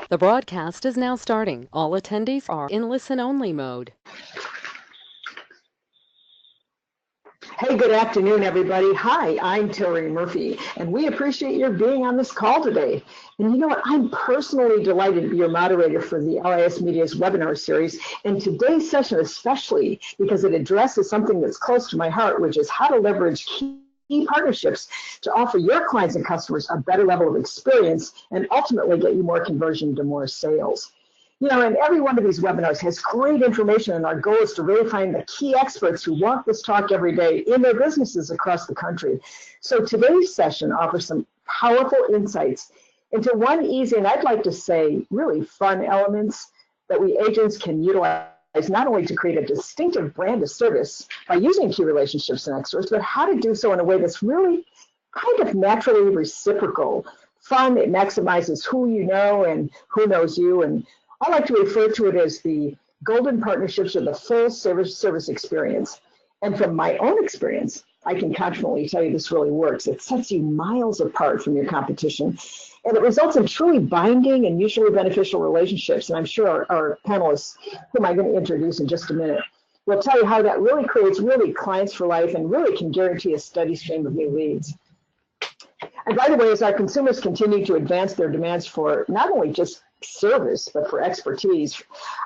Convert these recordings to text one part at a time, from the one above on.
The broadcast is now starting. All attendees are in listen-only mode. Hey, good afternoon, everybody. Hi, I'm Terry Murphy, and we appreciate your being on this call today. And you know what? I'm personally delighted to be your moderator for the RIS Media's webinar series, and today's session especially because it addresses something that's close to my heart, which is how to leverage key partnerships to offer your clients and customers a better level of experience and ultimately get you more conversion to more sales. You know, and every one of these webinars has great information, and our goal is to really find the key experts who walk this talk every day in their businesses across the country. So today's session offers some powerful insights into one easy, and I'd like to say really fun elements that we agents can utilize not only to create a distinctive brand of service by using key relationships and experts, but how to do so in a way that's really kind of naturally reciprocal. Fun, it maximizes who you know and who knows you, and I like to refer to it as the golden partnerships or the full service experience. And from my own experience, I can confidently tell you this really works. It sets you miles apart from your competition, and it results in truly binding and mutually beneficial relationships. And I'm sure our panelists, whom I'm going to introduce in just a minute, will tell you how that really creates clients for life and really can guarantee a steady stream of new leads. And by the way, as our consumers continue to advance their demands for not only just service, but for expertise,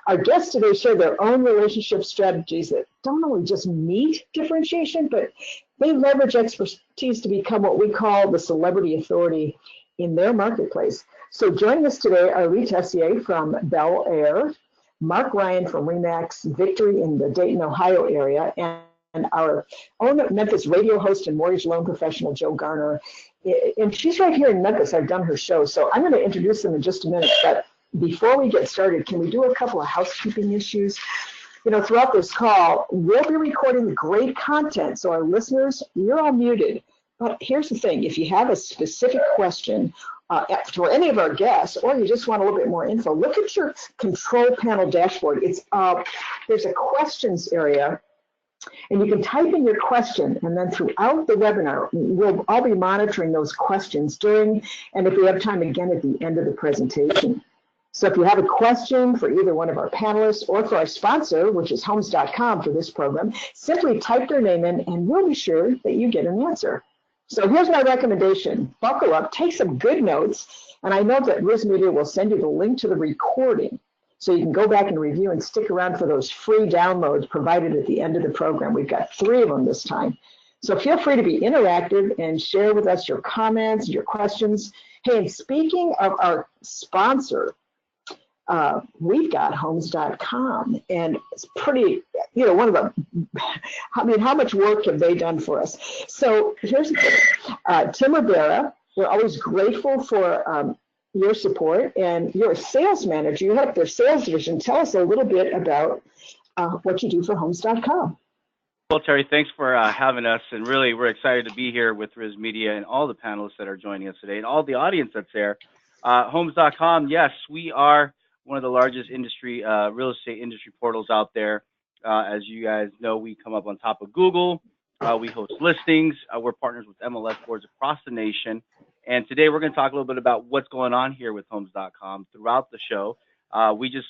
our guests today share their own relationship strategies that don't only just meet differentiation, but they leverage expertise to become what we call the celebrity authority in their marketplace. So joining us today are Lee Tessier from Bel Air, Mark Ryan from Remax Victory in the Dayton, Ohio area, and our own Memphis radio host and mortgage loan professional, Joe Garner. And she's right here in Memphis. I've done her show, so I'm going to introduce them in just a minute. But before we get started, can we do a couple of housekeeping issues? You know, throughout this call, we'll be recording great content, so our listeners, you're all muted. But here's the thing, if you have a specific question for any of our guests, or you just want a little bit more info, look at your control panel dashboard. It's there's a questions area, and you can type in your question, and then throughout the webinar, I'll be monitoring those questions during, and if we have time again at the end of the presentation. So if you have a question for either one of our panelists or for our sponsor, which is Homes.com for this program, simply type their name in and we'll be sure that you get an answer. So here's my recommendation. Buckle up, take some good notes, and I know that RISMedia will send you the link to the recording so you can go back and review and stick around for those free downloads provided at the end of the program. We've got 3 of them this time. So feel free to be interactive and share with us your comments, your questions. Hey, and speaking of our sponsor, we've got Homes.com, and it's pretty, you know, one of the, I mean, how much work have they done for us? So here's the thing, Tim Rivera, we're always grateful for your support, and you're a sales manager. You have their sales division. Tell us a little bit about what you do for Homes.com. Well, Terry, thanks for having us, and really we're excited to be here with RISMedia and all the panelists that are joining us today and all the audience that's there. Homes.com, yes, we are one of the largest industry real estate industry portals out there. As you guys know, we come up on top of Google. We host listings. We're partners with MLS boards across the nation. And today we're going to talk a little bit about what's going on here with Homes.com throughout the show. We just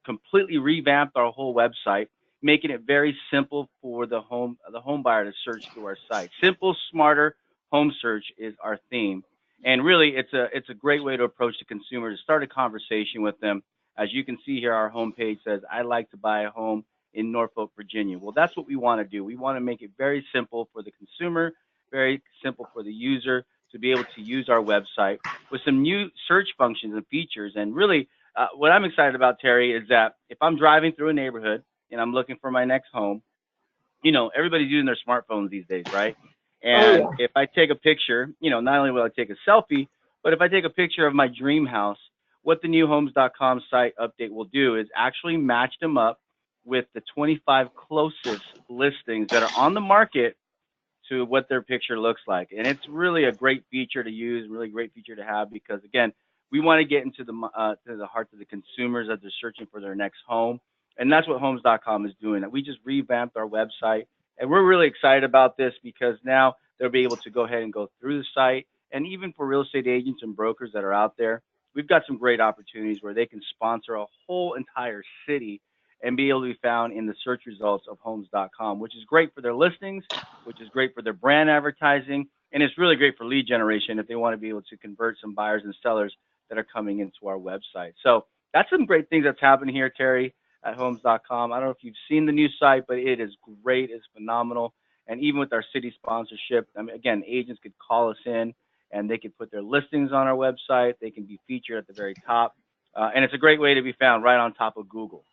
completely revamped our whole website, making it very simple for the home buyer to search through our site. Simple, smarter home search is our theme. And really, it's a great way to approach the consumer, to start a conversation with them. As you can see here, our homepage says, "I'd like to buy a home in Norfolk, Virginia." Well, that's what we want to do. We want to make it very simple for the consumer, very simple for the user to be able to use our website with some new search functions and features. And really, what I'm excited about, Terry, is that if I'm driving through a neighborhood and I'm looking for my next home, you know, everybody's using their smartphones these days, right? And if I take a picture, you know, not only will I take a selfie, but if I take a picture of my dream house, what the new Homes.com site update will do is actually match them up with the 25 closest listings that are on the market to what their picture looks like. And it's really a great feature to use, really great feature to have, because again, we want to get into the hearts of the consumers as they're searching for their next home. And that's what Homes.com is doing. We just revamped our website, and we're really excited about this because now they'll be able to go ahead and go through the site. And even for real estate agents and brokers that are out there, we've got some great opportunities where they can sponsor a whole entire city and be able to be found in the search results of homes.com, which is great for their listings, which is great for their brand advertising, and it's really great for lead generation if they want to be able to convert some buyers and sellers that are coming into our website. So that's some great things that's happening here, Terry, at homes.com. I don't know if you've seen the new site, but it is great. It's phenomenal. And even with our city sponsorship, I mean, again, agents could call us in and they could put their listings on our website. They can be featured at the very top. And it's a great way to be found right on top of Google.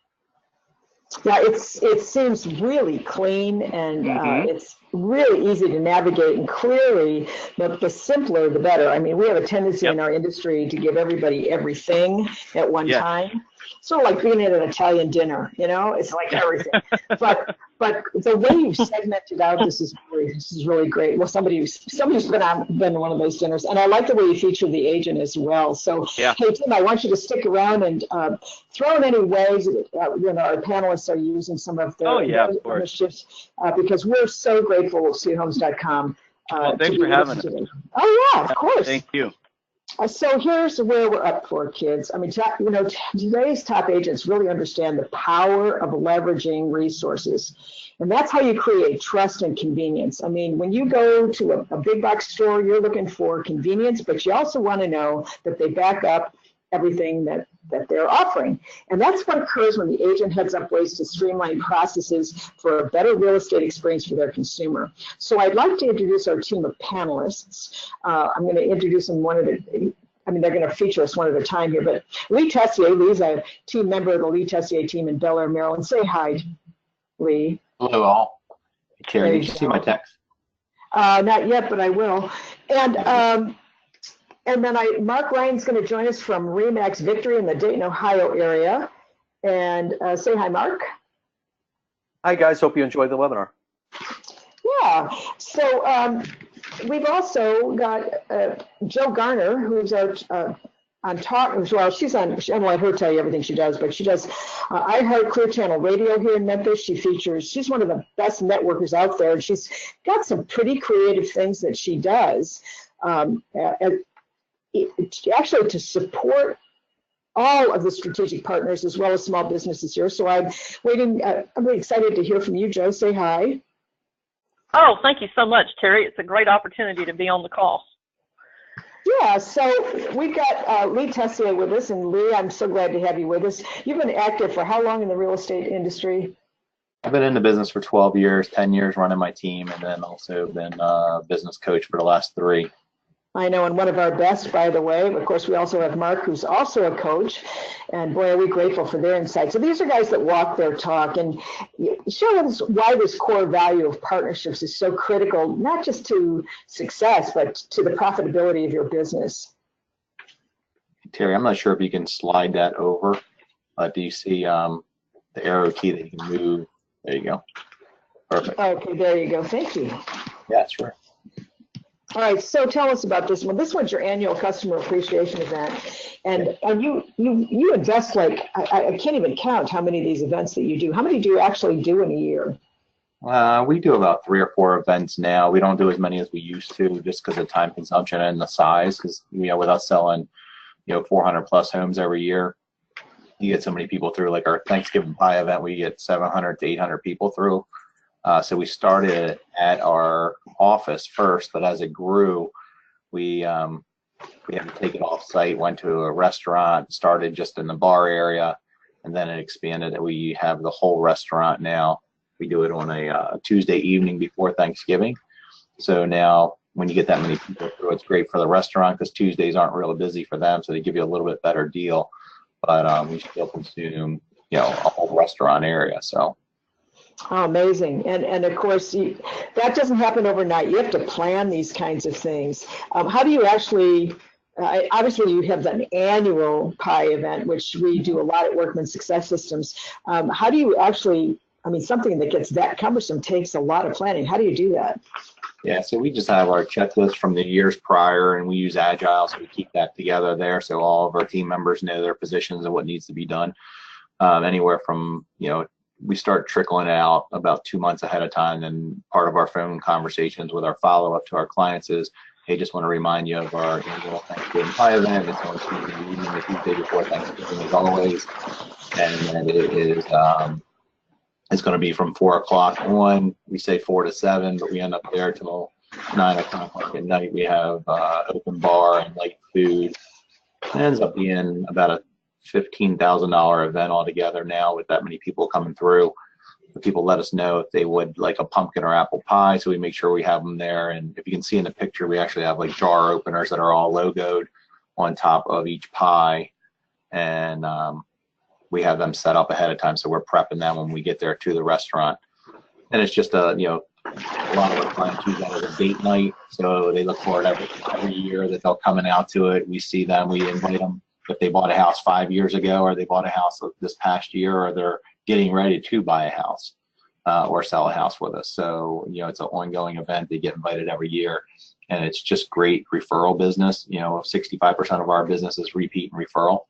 Yeah, it seems really clean, and it's really easy to navigate, and clearly the simpler the better. I mean, we have a tendency in our industry to give everybody everything at one time. Sort of like being at an Italian dinner, you know, it's like everything. but the way you segmented out this is really great. Well, somebody's been on one of those dinners, and I like the way you feature the agent as well. So hey Tim, I want you to stick around and throw in any ways that our panelists are using some of their initiatives, because we're so grateful with CHomes.com. Well, thanks for having us. Oh yeah, of course. Thank you. So here's where we're up for, kids. I mean, today's top agents really understand the power of leveraging resources. And that's how you create trust and convenience. I mean, when you go to a big box store, you're looking for convenience, but you also want to know that they back up everything that they're offering. And that's what occurs when the agent heads up ways to streamline processes for a better real estate experience for their consumer. So I'd like to introduce our team of panelists. I'm going to introduce them they're going to feature us one at a time here, but Lee Tessier. Lee's a team member of the Lee Tessier team in Bel Air, Maryland. Say hi, Lee. Hello, all. Terry, did you see my text? Not yet, but I will. And then Mark Ryan's going to join us from RE/MAX Victory in the Dayton, Ohio area. And say hi, Mark. Hi, guys. Hope you enjoyed the webinar. Yeah. So we've also got Jill Garner, who's out on talk as well. I'm going to let her tell you everything she does, but she does iHeart Clear Channel Radio here in Memphis. She's one of the best networkers out there, and she's got some pretty creative things that she does. Actually to support all of the strategic partners as well as small businesses here. So I'm really excited to hear from you, Joe. Say hi. Oh, thank you so much, Terry. It's a great opportunity to be on the call. Yeah, so we've got Lee Tessier with us, and Lee, I'm so glad to have you with us. You've been active for how long in the real estate industry? I've been in the business for 12 years, 10 years running my team, and then also been a business coach for the last 3. I know, and one of our best, by the way. Of course, we also have Mark, who's also a coach, and boy, are we grateful for their insights. So these are guys that walk their talk, and show us why this core value of partnerships is so critical, not just to success, but to the profitability of your business. Terry, I'm not sure if you can slide that over, but do you see the arrow key that you can move? There you go. Perfect. Okay, there you go. Thank you. Yeah, sure. All right, so tell us about this one. This one's your annual customer appreciation event, and you invest like I can't even count how many of these events that you do. How many do you actually do in a year? We do about 3 or 4 events now. We don't do as many as we used to, just because of time consumption and the size. Because with us selling 400 plus homes every year, you get so many people through. Like our Thanksgiving pie event, we get 700 to 800 people through. So we started at our office first, but as it grew, we had to take it off site, went to a restaurant, started just in the bar area, and then it expanded. We have the whole restaurant now. We do it on a Tuesday evening before Thanksgiving. So now when you get that many people through, it's great for the restaurant because Tuesdays aren't really busy for them, so they give you a little bit better deal. But we still consume, a whole restaurant area. So. Oh, amazing. And of course, that doesn't happen overnight. You have to plan these kinds of things. How do you actually, obviously you have an annual pie event, which we do a lot at Workman Success Systems. How do you actually, something that gets that cumbersome takes a lot of planning. How do you do that? Yeah, so we just have our checklist from the years prior, and we use Agile, so we keep that together there so all of our team members know their positions and what needs to be done. Anywhere from, we start trickling out about 2 months ahead of time, and part of our phone conversations with our follow-up to our clients is, hey, just want to remind you of our annual Thanksgiving pie event. It's on Tuesday evening, the Tuesday before Thanksgiving as always. And then it is, it's going to be from 4 o'clock on. We say 4 to 7, but we end up there till 9 o'clock at night. We have open bar and light food. It ends up being about a $15,000 event altogether now with that many people coming through. The people let us know if they would like a pumpkin or apple pie, so we make sure we have them there. And if you can see in the picture, we actually have like jar openers that are all logoed on top of each pie, and we have them set up ahead of time, so we're prepping them when we get there to the restaurant. And it's just a lot of our clients use that as a date night, so they look forward every year that they'll coming out to it. We see them, we invite them if they bought a house 5 years ago, or they bought a house this past year, or they're getting ready to buy a house or sell a house with us. So it's an ongoing event. They get invited every year, and it's just great referral business. 65% of our business is repeat and referral.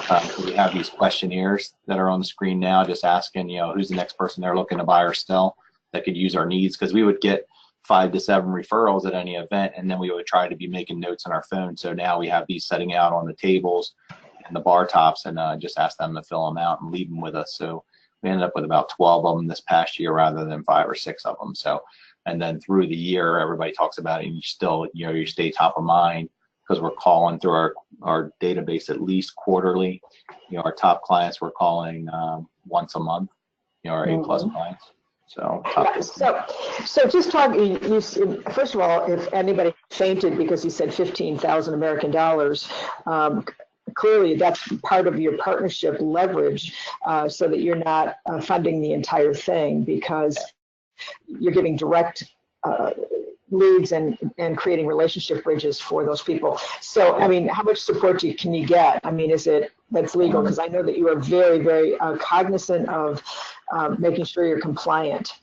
So we have these questionnaires that are on the screen now, just asking who's the next person they're looking to buy or sell that could use our needs, because we would get 5 to 7 referrals at any event, and then we would try to be making notes on our phone. So now we have these setting out on the tables and the bar tops, and just ask them to fill them out and leave them with us. So we ended up with about 12 of them this past year rather than 5 or 6 of them. So, and then through the year, everybody talks about it, and you still, you stay top of mind because we're calling through our database at least quarterly. Our top clients we're calling once a month, our A+ clients. So, so just talking, first of all, if anybody fainted because you said 15,000 American dollars, clearly that's part of your partnership leverage, so that you're not funding the entire thing, because you're giving direct leads and creating relationship bridges for those people. So, I mean, how much support can you get? I mean, that's legal? Because I know that you are very, very cognizant of making sure you're compliant.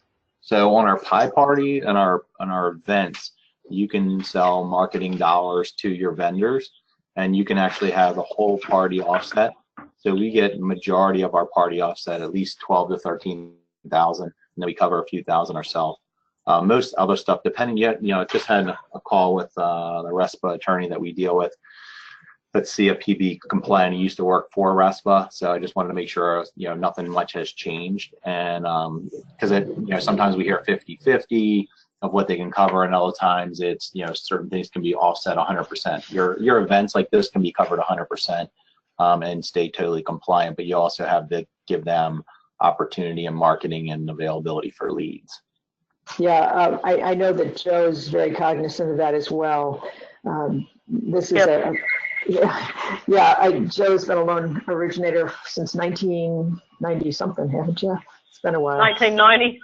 So on our pie party and our events, you can sell marketing dollars to your vendors, and you can actually have the whole party offset. So we get majority of our party offset, at least 12 to 13,000, and then we cover a few thousand ourselves. Most other stuff, depending, just had a call with the RISMedia attorney that we deal with. Let's see, a PB compliant. He used to work for RISMedia, so I just wanted to make sure nothing much has changed. And because sometimes we hear 50-50 of what they can cover, and other times it's certain things can be offset 100%. Your events like this can be covered 100% and stay totally compliant, but you also have to give them opportunity and marketing and availability for leads. Yeah, I know that Joe's very cognizant of that as well. This is Joe's been a loan originator since 1990 something, haven't you? It's been a while. 1990.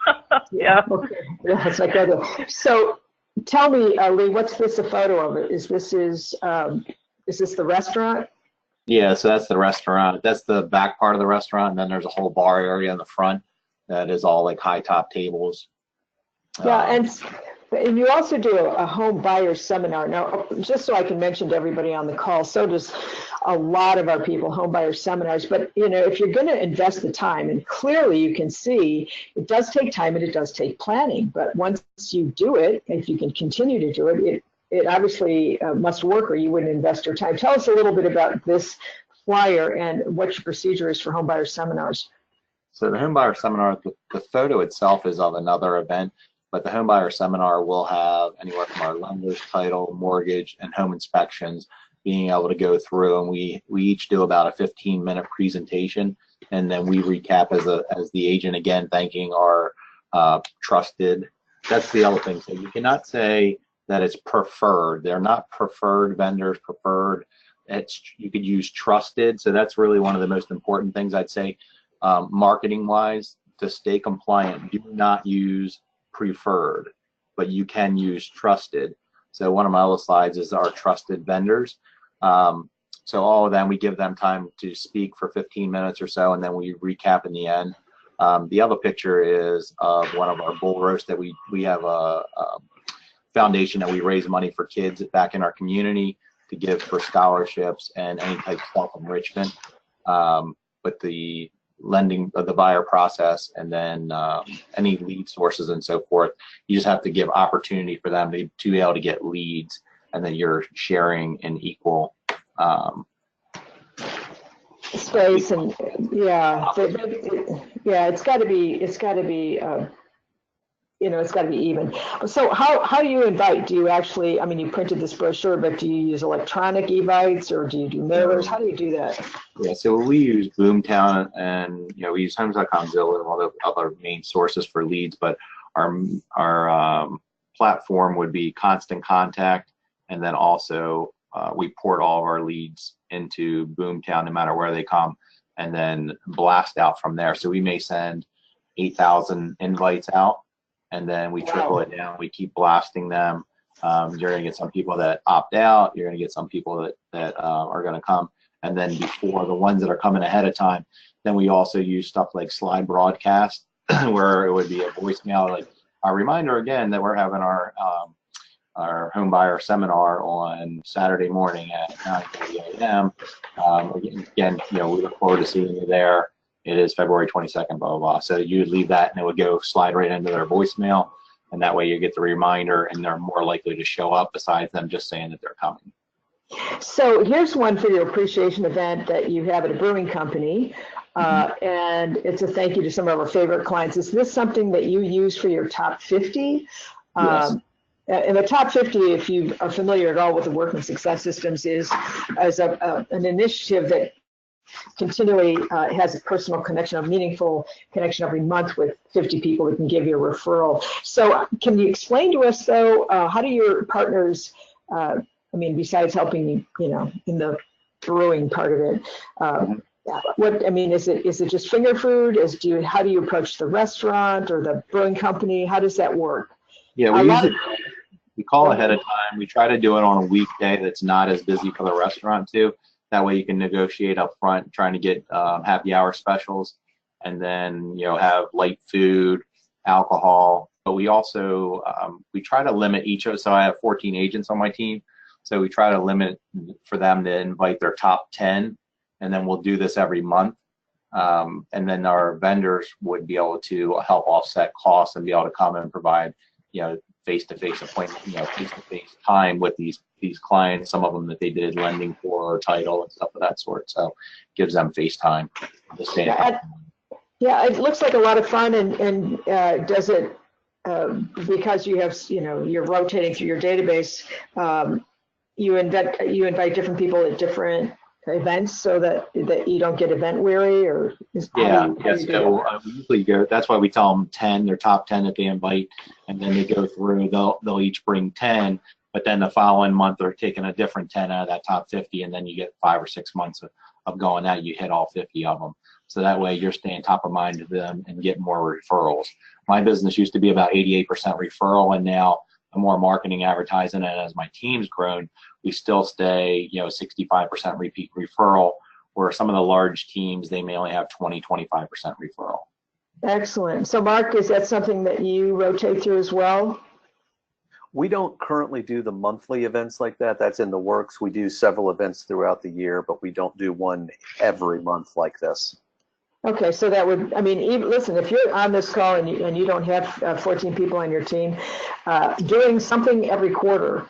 Yeah. Okay. Yeah, it's like that. So tell me, Lee, what's this a photo of? Is this the restaurant? Yeah, so that's the restaurant. That's the back part of the restaurant, and then there's a whole bar area in the front that is all like high top tables. Yeah, and you also do a home buyer seminar. Now, just so I can mention to everybody on the call, so does a lot of our people, home buyer seminars. But, if you're going to invest the time, and clearly you can see it does take time and it does take planning. But once you do it, if you can continue to do it, it obviously must work, or you wouldn't invest your time. Tell us a little bit about this flyer and what your procedure is for home buyer seminars. So the home buyer seminar, the photo itself is of another event. But the home buyer seminar will have anywhere from our lender's title, mortgage, and home inspections being able to go through, and we each do about a 15-minute presentation, and then we recap as the agent, again thanking our trusted. That's the other thing. So you cannot say that it's preferred. They're not preferred vendors. Preferred. You could use trusted. So that's really one of the most important things I'd say, marketing-wise, to stay compliant. Do not use preferred, but you can use trusted. So one of my other slides is our trusted vendors. So all of them, we give them time to speak for 15 minutes or so, and then we recap in the end. The other picture is of one of our bull roasts that we have a foundation that we raise money for kids back in our community to give for scholarships and any type of self-enrichment. But the lending of the buyer process, and then any lead sources and so forth, you just have to give opportunity for them to be able to get leads. and then you're sharing an equal space. And yeah, yeah, it's got to be you know, it's got to be even. So how do you invite? Do you actually, I mean, you printed this brochure, but do you use electronic evites or do you do mailers? How do you do that? Yeah, so we use Boomtown, and we use Homes.com, Zillow, and all the other main sources for leads. But our platform would be Constant Contact, and then also we port all of our leads into Boomtown, no matter where they come, and then blast out from there. So we may send 8,000 invites out, and then we trickle it down. We keep blasting them. You're going to get some people that opt out. You're going to get some people that are going to come. And then before the ones that are coming ahead of time, then we also use stuff like slide broadcast, where it would be a voicemail, like a reminder again that we're having our home buyer seminar on Saturday morning at 9:30 a.m. Again, we look forward to seeing you there. It is February 22nd, blah, blah, blah. So you would leave that and it would go slide right into their voicemail. And that way you get the reminder and they're more likely to show up, besides them just saying that they're coming. So here's one for your appreciation event that you have at a brewing company. And it's a thank you to some of our favorite clients. Is this something that you use for your top 50? Yes. And the top 50, if you are familiar at all with the Workman Success Systems, is an initiative that continually has a personal connection, a meaningful connection every month with 50 people that can give you a referral. So can you explain to us, though, how do your partners, I mean, besides helping you, in the brewing part of it, what, I mean, is it just finger food? How do you approach the restaurant or the brewing company? How does that work? Yeah, we call ahead of time. We try to do it on a weekday that's not as busy for the restaurant too. That way you can negotiate up front, trying to get happy hour specials, and then have light food, alcohol. But we also we try to limit each of us. So I have 14 agents on my team, so we try to limit for them to invite their top 10, and then we'll do this every month. And then our vendors would be able to help offset costs and be able to come and provide face-to-face appointment, face-to-face time with these clients, some of them that they did lending for or title and stuff of that sort. So gives them face time to stay. Yeah, it looks like a lot of fun. And does it, because you have, you're rotating through your database, you invite different people at different events so that you don't get event weary, or so we usually go, that's why we tell them 10, their top 10 that they invite, and then they go through, they'll each bring 10, but then the following month they're taking a different 10 out of that top 50, and then you get 5 or 6 months of going out, you hit all 50 of them. So that way you're staying top of mind to them and getting more referrals. My business used to be about 88% referral, and now more marketing, advertising, and as my team's grown, we still stay 65% repeat referral, where some of the large teams, they may only have 20-25% referral. Excellent. So Mark, is that something that you rotate through as well? We don't currently do the monthly events like that. That's in the works. We do several events throughout the year, but we don't do one every month like this. Okay, so that would, I mean, listen, if you're on this call and you don't have 14 people on your team, doing something every quarter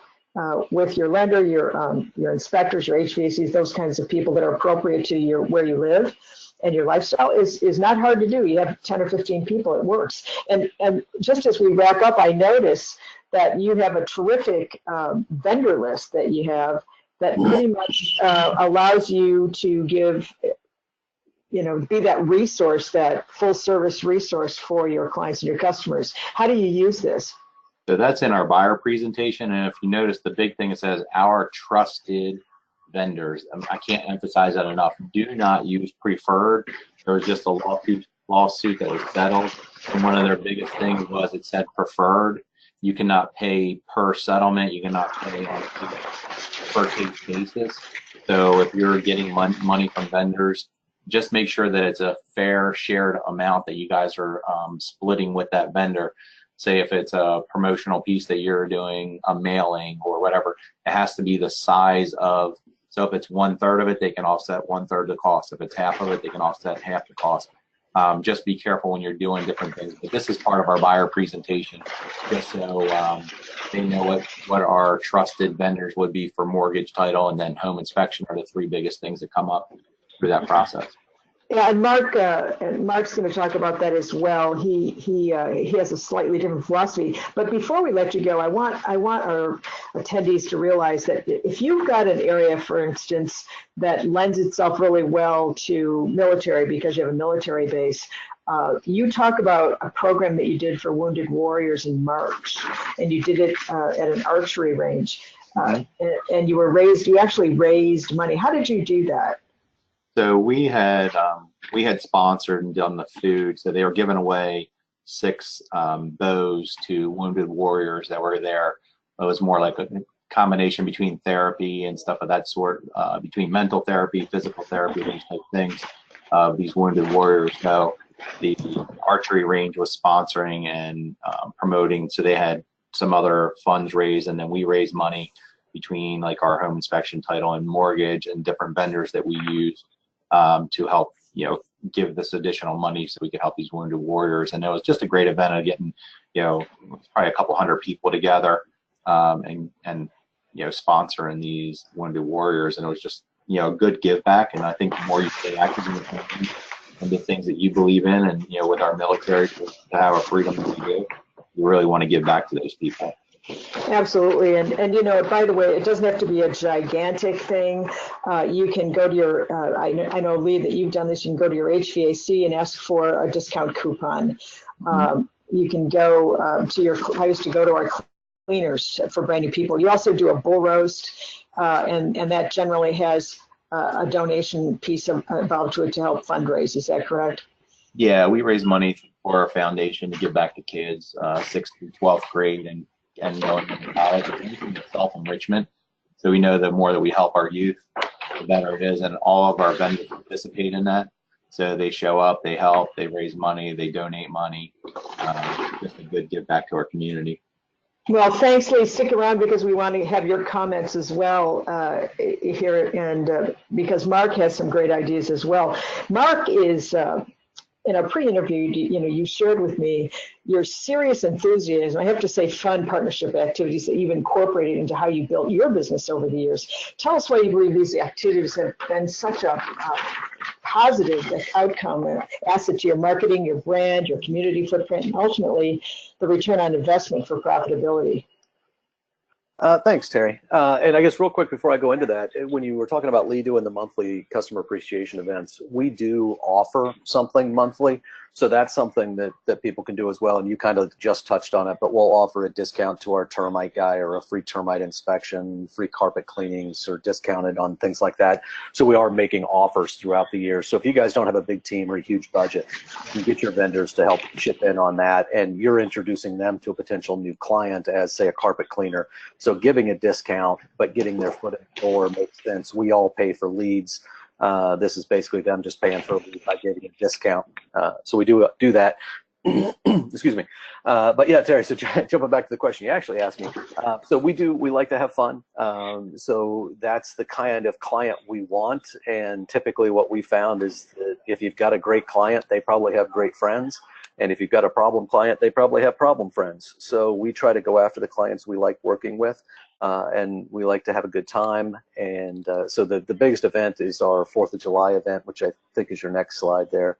with your lender, your inspectors, your HVACs, those kinds of people that are appropriate to where you live and your lifestyle is not hard to do. You have 10 or 15 people, it works. And just as we wrap up, I notice that you have a terrific vendor list that you have that pretty much allows you to give, be that resource, that full service resource for your clients and your customers. How do you use this? So that's in our buyer presentation. And if you notice, the big thing, it says our trusted vendors. I can't emphasize that enough. Do not use preferred. There was just a lawsuit that was settled. And one of their biggest things was it said preferred. You cannot pay per settlement. You cannot pay on a per case basis. So if you're getting money from vendors, just make sure that it's a fair shared amount that you guys are splitting with that vendor. Say if it's a promotional piece that you're doing, a mailing or whatever, it has to be the size of, so if it's 1/3 of it, they can offset 1/3 the cost. If it's half of it, they can offset half the cost. Just be careful when you're doing different things. But this is part of our buyer presentation, just so they know what our trusted vendors would be for mortgage, title, and then home inspection are the three biggest things that come up through that process. Yeah, and Mark's going to talk about that as well. He has a slightly different philosophy. But before we let you go, I want our attendees to realize that if you've got an area, for instance, that lends itself really well to military because you have a military base, you talk about a program that you did for wounded warriors in March, and you did it at an archery range, and you actually raised money. How did you do that? So we had sponsored and done the food. So they were giving away 6 bows to wounded warriors that were there. It was more like a combination between therapy and stuff of that sort, between mental therapy, physical therapy, these type of things. These wounded warriors. So the archery range was sponsoring and promoting. So they had some other funds raised, and then we raised money between like our home inspection, title, and mortgage, and different vendors that we use. To help, give this additional money so we could help these wounded warriors. And it was just a great event of getting, probably a couple hundred people together and sponsoring these wounded warriors. And it was just, a good give back. And I think the more you stay active in the community and the things that you believe in, and, with our military to have a freedom to do, you really want to give back to those people. Absolutely, and by the way, it doesn't have to be a gigantic thing. You can go to your, I know, Lee, that you've done this, you can go to your HVAC and ask for a discount coupon. You can go I used to go to our cleaners for brand new people. You also do a bull roast, and that generally has a donation piece involved to it to help fundraise. Is that correct? Yeah, we raise money for our foundation to give back to kids, 6th through 12th grade, and going into college, and self-enrichment. So we know the more that we help our youth, the better it is, and all of our vendors participate in that. So they show up, they help, they raise money, they donate money. Just a good give back to our community. Well, thanks, Lee. Stick around because we want to have your comments as well here, and because Mark has some great ideas as well. Mark is in a pre-interview, you shared with me your serious enthusiasm, I have to say fun partnership activities that you've incorporated into how you built your business over the years. Tell us why you believe these activities have been such a positive outcome, asset to your marketing, your brand, your community footprint, and ultimately the return on investment for profitability. Thanks, Terry. And I guess real quick before I go into that, when you were talking about Lee doing the monthly customer appreciation events, we do offer something monthly. So that's something that people can do as well. And you kind of just touched on it, but we'll offer a discount to our termite guy, or a free termite inspection, free carpet cleanings, or discounted on things like that. So we are making offers throughout the year. So if you guys don't have a big team or a huge budget, you get your vendors to help chip in on that, and you're introducing them to a potential new client as, say, a carpet cleaner. So giving a discount, but getting their foot in the door makes sense. We all pay for leads. This is basically them just paying for a lead by getting a discount. So we do that. Excuse me. But yeah, Terry, so jumping back to the question you actually asked me. So we like to have fun. So that's the kind of client we want. And typically what we found is that if you've got a great client, they probably have great friends. And if you've got a problem client, they probably have problem friends. So we try to go after the clients we like working with, and we like to have a good time. And so the biggest event is our 4th of July event, which I think is your next slide there,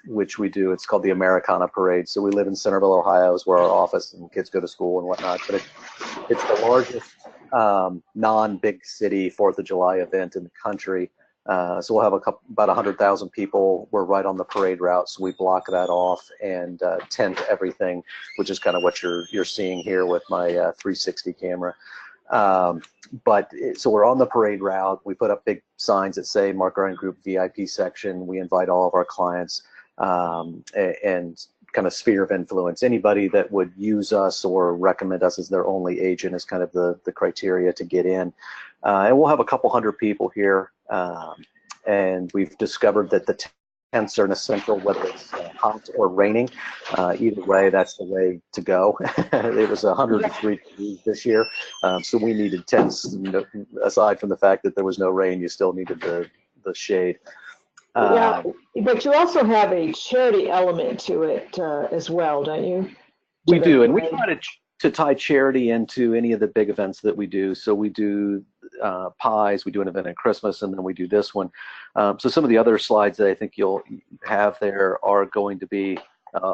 which we do. It's called the Americana Parade. So we live in Centerville, Ohio, is where our office and kids go to school and whatnot. But it's the largest non-big city 4th of July event in the country. So we'll have about 100,000 people. We're right on the parade route, so we block that off and tent everything, which is kind of what you're seeing here with my 360 camera. So we're on the parade route. We put up big signs that say Mark Ryan Group VIP section. We invite all of our clients and kind of sphere of influence. Anybody that would use us or recommend us as their only agent is kind of the criteria to get in. And we'll have a couple hundred people here. And we've discovered that the tents are essential, whether it's hot or raining. Either way, that's the way to go. It was 103 degrees this year, so we needed tents. Aside from the fact that there was no rain, you still needed the shade. Yeah, but you also have a charity element to it as well, don't you? We do, and we try to tie charity into any of the big events that we do. So we do pies, we do an event at Christmas, and then we do this one. So some of the other slides that I think you'll have there are going to be,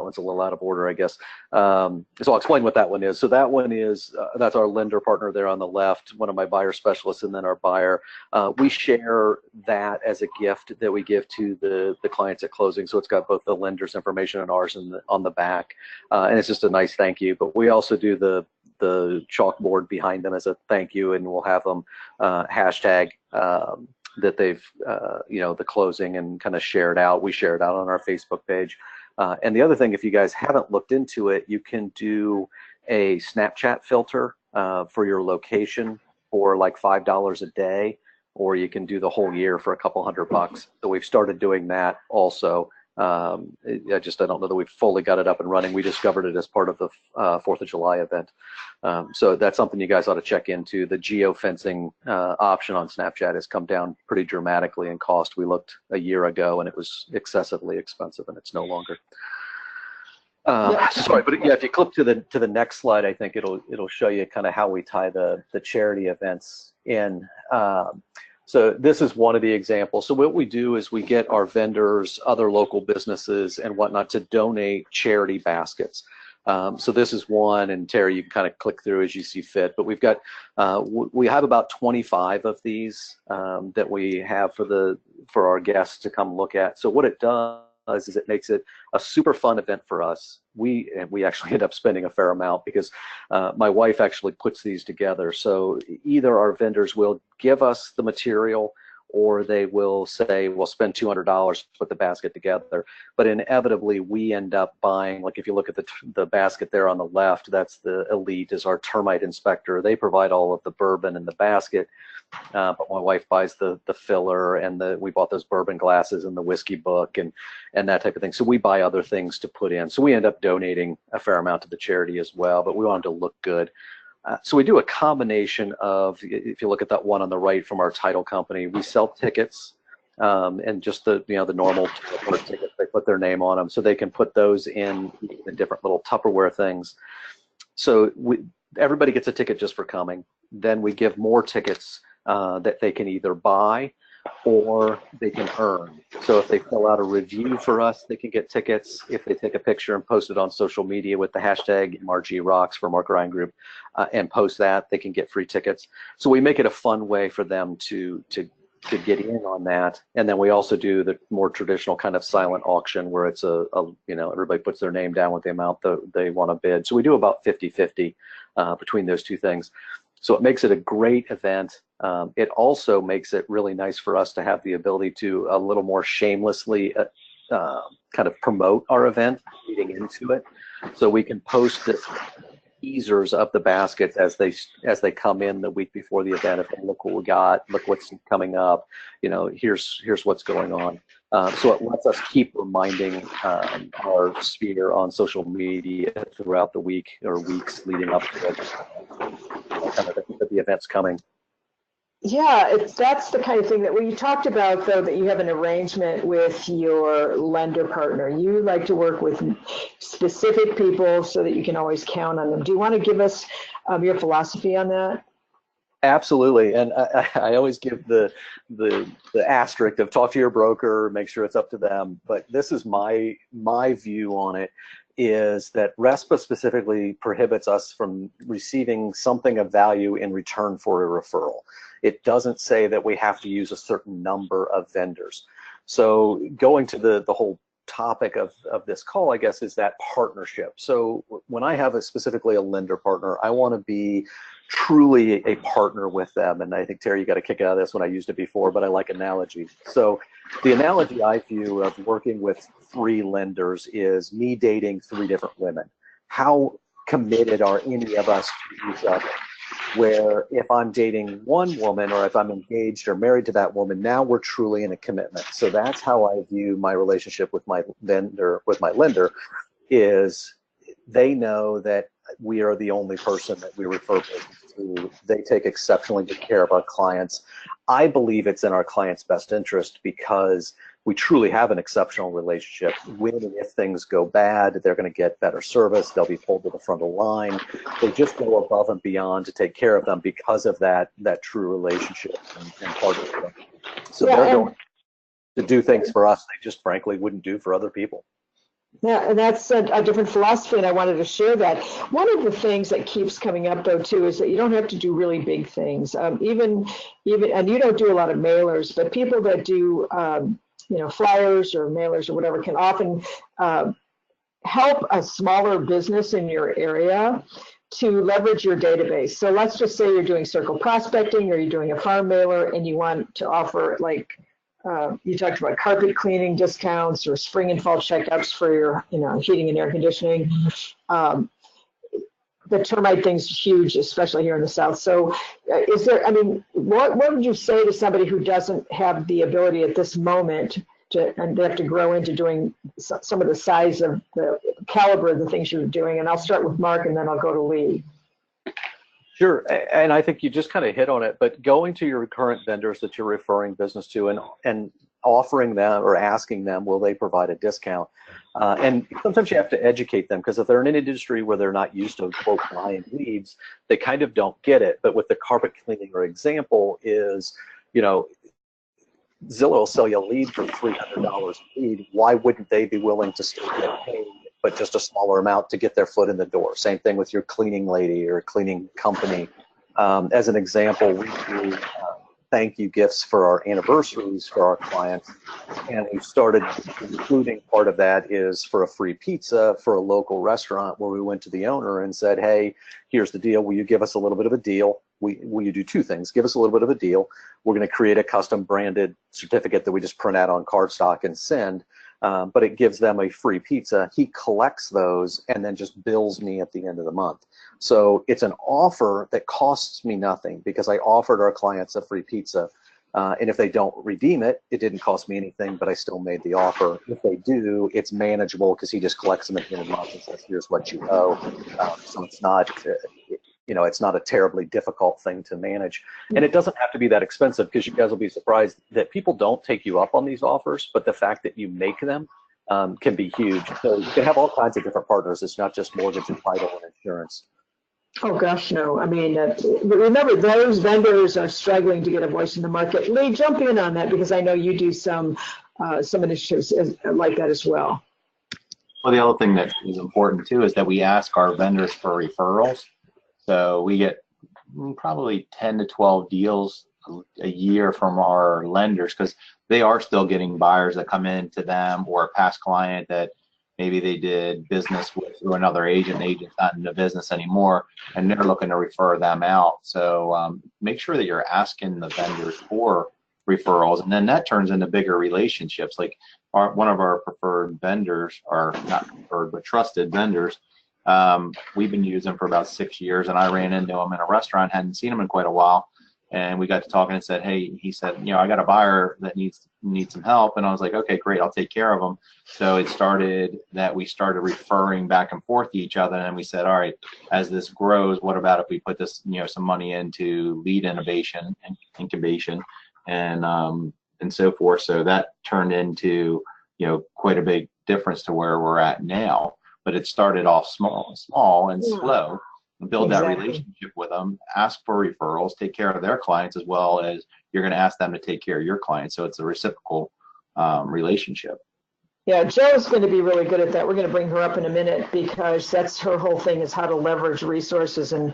it's a little out of order, I guess. So I'll explain what that one is. So that one is, that's our lender partner there on the left, one of my buyer specialists, and then our buyer. We share that as a gift that we give to the clients at closing. So it's got both the lender's information and ours on the back. And it's just a nice thank you. But we also do the chalkboard behind them as a thank you, and we'll have them hashtag that they've, the closing, and kind of share it out. We share it out on our Facebook page. And the other thing, if you guys haven't looked into it, you can do a Snapchat filter for your location for like $5 a day, or you can do the whole year for a couple $100. So we've started doing that also. I don't know that we've fully got it up and running. We discovered it as part of the 4th of July event. So that's something you guys ought to check into. The geofencing option on Snapchat has come down pretty dramatically in cost. We looked a year ago and it was excessively expensive, and it's no longer. Sorry, but yeah, if you click to the next slide, I think it'll show you kind of how we tie the charity events in. So this is one of the examples. So what we do is we get our vendors, other local businesses and whatnot to donate charity baskets. So this is one, and Terry, you can kind of click through as you see fit, but we've got, we have about 25 of these that we have for our guests to come look at. So what it does is it makes it a super fun event for us. We actually end up spending a fair amount because my wife actually puts these together. So either our vendors will give us the material, or they will say, we'll spend $200 to put the basket together. But inevitably, we end up buying, like if you look at the basket there on the left, that's the Elite, is our termite inspector. They provide all of the bourbon in the basket. But my wife buys the filler, and we bought those bourbon glasses and the whiskey book and that type of thing. So we buy other things to put in. So we end up donating a fair amount to the charity as well, but we want them to look good. So we do a combination of, if you look at that one on the right from our title company, we sell tickets and just the normal tickets. They put their name on them, so they can put those in different little Tupperware things. So everybody gets a ticket just for coming. Then we give more tickets that they can either buy or they can earn. So if they fill out a review for us, they can get tickets. If they take a picture and post it on social media with the hashtag MRGRocks for Mark Ryan Group and post that, they can get free tickets. So we make it a fun way for them to get in on that. And then we also do the more traditional kind of silent auction where it's everybody puts their name down with the amount that they want to bid. So we do about 50-50 between those two things. So it makes it a great event. It also makes it really nice for us to have the ability to a little more shamelessly kind of promote our event leading into it. So we can post the teasers of the baskets as they come in the week before the event. If they look what we got, look what's coming up, here's what's going on. So it lets us keep reminding our sphere on social media throughout the week or weeks leading up to it, kind of the events coming. Yeah, that's the kind of thing that when you talked about, though, that you have an arrangement with your lender partner. You like to work with specific people so that you can always count on them. Do you want to give us your philosophy on that? Absolutely, and I always give the asterisk of talk to your broker, make sure it's up to them. But this is my view on it, is that RESPA specifically prohibits us from receiving something of value in return for a referral. It doesn't say that we have to use a certain number of vendors. So going to the whole topic of this call, I guess, is that partnership. So when I have specifically a lender partner, I want to be truly a partner with them. And I think, Terry, you got a kick out of this when I used it before, but I like analogies. So the analogy I view of working with 3 lenders is me dating 3 different women. How committed are any of us to each other? Where if I'm dating one woman, or if I'm engaged or married to that woman, now we're truly in a commitment. So that's how I view my relationship with my lender, is they know that we are the only person that we refer to. They take exceptionally good care of our clients. I believe it's in our clients' best interest because we truly have an exceptional relationship. When and if things go bad, they're going to get better service. They'll be pulled to the front of the line. They just go above and beyond to take care of them because of that true relationship and partnership. So they're going to do things for us they just frankly wouldn't do for other people. Yeah, and that's a different philosophy, and I wanted to share that. One of the things that keeps coming up, though, too, is that you don't have to do really big things. Even, and you don't do a lot of mailers, but people that do, flyers or mailers or whatever can often help a smaller business in your area to leverage your database. So let's just say you're doing circle prospecting or you're doing a farm mailer and you want to offer, like, you talked about carpet cleaning discounts or spring and fall checkups for your, heating and air conditioning. The termite thing's huge, especially here in the South. So what would you say to somebody who doesn't have the ability at this moment and they have to grow into doing some of the size of the caliber of the things you're doing? And I'll start with Mark and then I'll go to Lee. Sure, and I think you just kind of hit on it, but going to your current vendors that you're referring business to and offering them or asking them, will they provide a discount? And sometimes you have to educate them, because if they're in an industry where they're not used to, quote, buying leads, they kind of don't get it. But with the carpet cleaning example is, Zillow will sell you a lead for $300 a lead. Why wouldn't they be willing to still get paid, but just a smaller amount to get their foot in the door? Same thing with your cleaning lady or cleaning company. As an example, we do thank you gifts for our anniversaries for our clients, and we've started including part of that is for a free pizza for a local restaurant, where we went to the owner and said, hey, here's the deal. Will you give us a little bit of a deal? Will you do two things? Give us a little bit of a deal. We're going to create a custom branded certificate that we just print out on cardstock and send. But it gives them a free pizza. He collects those and then just bills me at the end of the month. So it's an offer that costs me nothing, because I offered our clients a free pizza. And if they don't redeem it, it didn't cost me anything, but I still made the offer. If they do, it's manageable, because he just collects them at the end of the month and says, here's what you owe. So it's not, it's not a terribly difficult thing to manage. And it doesn't have to be that expensive, because you guys will be surprised that people don't take you up on these offers, but the fact that you make them can be huge. So you can have all kinds of different partners. It's not just mortgage and title and insurance. Oh gosh, no. I mean, remember, those vendors are struggling to get a voice in the market. Lee, jump in on that, because I know you do some initiatives like that as well. Well, the other thing that is important too is that we ask our vendors for referrals. So we get probably 10 to 12 deals a year from our lenders, because they are still getting buyers that come in to them, or a past client that maybe they did business with through another agent. The agent's not in the business anymore, and they're looking to refer them out. So make sure that you're asking the vendors for referrals, and then that turns into bigger relationships. Like one of our preferred vendors, or not preferred, but trusted vendors, we've been using for about 6 years, and I ran into him in a restaurant, hadn't seen him in quite a while, and we got to talking and said, hey, he said, I got a buyer that needs some help. And I was like, okay, great, I'll take care of them. So it started that we started referring back and forth to each other, and we said, all right, as this grows, what about if we put this, some money into lead innovation and incubation and so forth. So that turned into, quite a big difference to where we're at now. But it started off small and slow. Build that relationship with them, ask for referrals, take care of their clients, as well as you're going to ask them to take care of your clients. So it's a reciprocal relationship. Yeah, Joe's going to be really good at that. We're going to bring her up in a minute, because that's her whole thing, is how to leverage resources and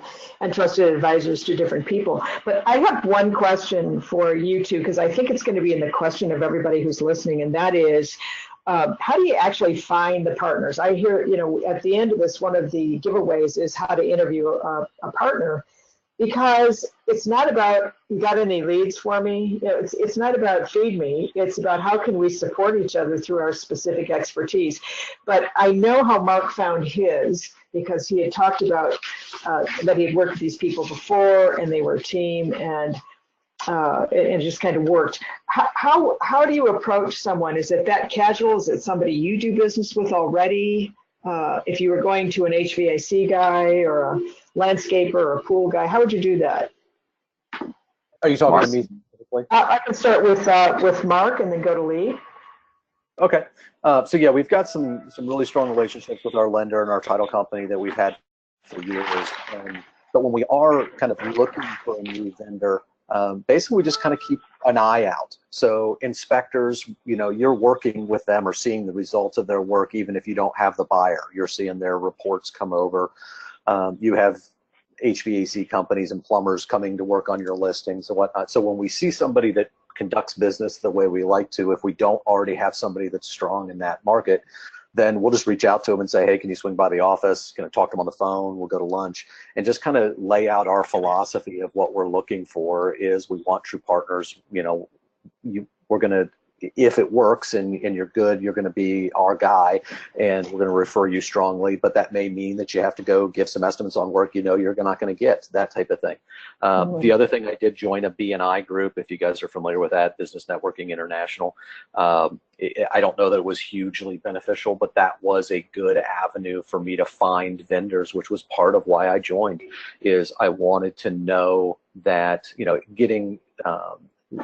trusted advisors to different people. But I have one question for you two, because I think it's going to be in the question of everybody who's listening, and that is, how do you actually find the partners? I hear, at the end of this, one of the giveaways is how to interview a partner, because it's not about, you got any leads for me? It's not about feed me. It's about how can we support each other through our specific expertise. But I know how Mark found his, because he had talked about that he had worked with these people before, and they were a team, and it just kind of worked. How do you approach someone? Is it that casual? Is it somebody you do business with already? If you were going to an HVAC guy or a landscaper or a pool guy, how would you do that? Are you talking to me specifically? I can start with Mark and then go to Lee. Okay. So yeah, we've got some really strong relationships with our lender and our title company that we've had for years. But when we are kind of looking for a new vendor, basically we just kind of keep an eye out. So inspectors, you're working with them or seeing the results of their work, even if you don't have the buyer. You're seeing their reports come over. You have HVAC companies and plumbers coming to work on your listings and whatnot. So when we see somebody that conducts business the way we like to, if we don't already have somebody that's strong in that market, then we'll just reach out to them and say, hey, can you swing by the office? Can I talk to them on the phone? We'll go to lunch and just kind of lay out our philosophy of what we're looking for is we want true partners. We're going to, if it works and you're good, you're going to be our guy and we're going to refer you strongly, but that may mean that you have to go give some estimates on work you're not going to get, that type of thing. The other thing, I did join a BNI group, if you guys are familiar with that, Business Networking International. I don't know that it was hugely beneficial, but that was a good avenue for me to find vendors, which was part of why I joined, is I wanted to know that, getting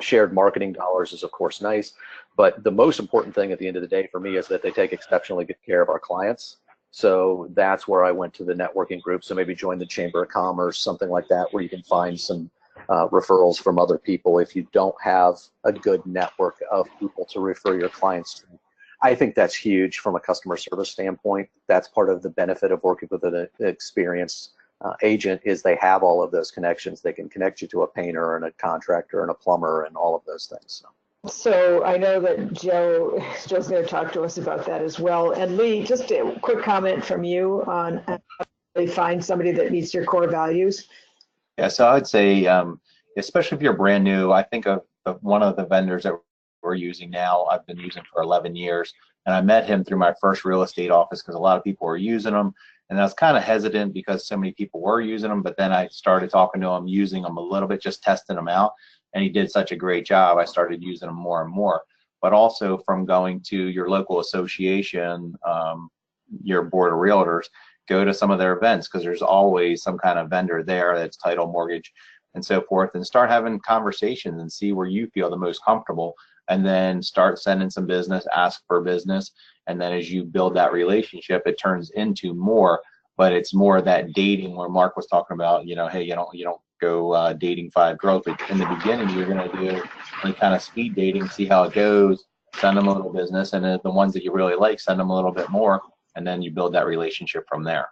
shared marketing dollars is of course nice, but the most important thing at the end of the day for me is that they take exceptionally good care of our clients. So that's where I went to the networking group. So maybe join the Chamber of Commerce, something like that, where you can find some referrals from other people if you don't have a good network of people to refer your clients to. I think that's huge from a customer service standpoint. That's part of the benefit of working with an experienced agent is they have all of those connections. They can connect you to a painter and a contractor and a plumber and all of those things. So I know that Joe's going to talk to us about that as well. And Lee, just a quick comment from you on how they find somebody that meets your core values. Yeah, so I'd say, especially if you're brand new, I think of one of the vendors that we're using now, I've been using for 11 years. And I met him through my first real estate office because a lot of people were using them. And I was kind of hesitant because so many people were using them, but then I started talking to him, using them a little bit, just testing them out. And he did such a great job. I started using them more and more. But also from going to your local association, your board of realtors, go to some of their events because there's always some kind of vendor there that's title, mortgage, and so forth, and start having conversations and see where you feel the most comfortable. And then start sending some business, ask for business. And then as you build that relationship, it turns into more, but it's more that dating where Mark was talking about, hey, you don't go dating 5 girls. But in the beginning, you're going to do like kind of speed dating, see how it goes, send them a little business. And then the ones that you really like, send them a little bit more. And then you build that relationship from there.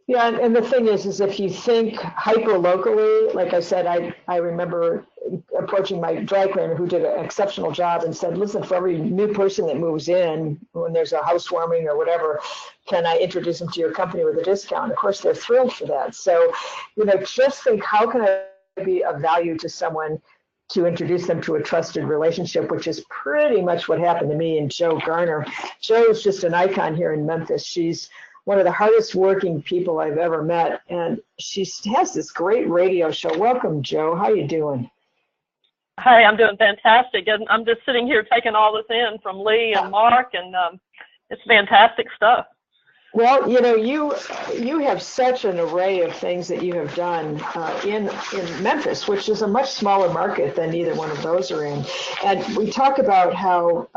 Yeah, and the thing is if you think hyper locally, like I said, I remember approaching my dry cleaner who did an exceptional job and said, listen, for every new person that moves in, when there's a housewarming or whatever, can I introduce them to your company with a discount? Of course, they're thrilled for that. So, just think, how can I be of value to someone to introduce them to a trusted relationship, which is pretty much what happened to me and Joe Garner. Joe's just an icon here in Memphis. She's one of the hardest working people I've ever met, and she has this great radio show. Welcome, Joe. How you doing? Hey, I'm doing fantastic. And I'm just sitting here taking all this in from Lee and Mark, and it's fantastic stuff. Well, you have such an array of things that you have done in Memphis, which is a much smaller market than either one of those are in. And we talk about how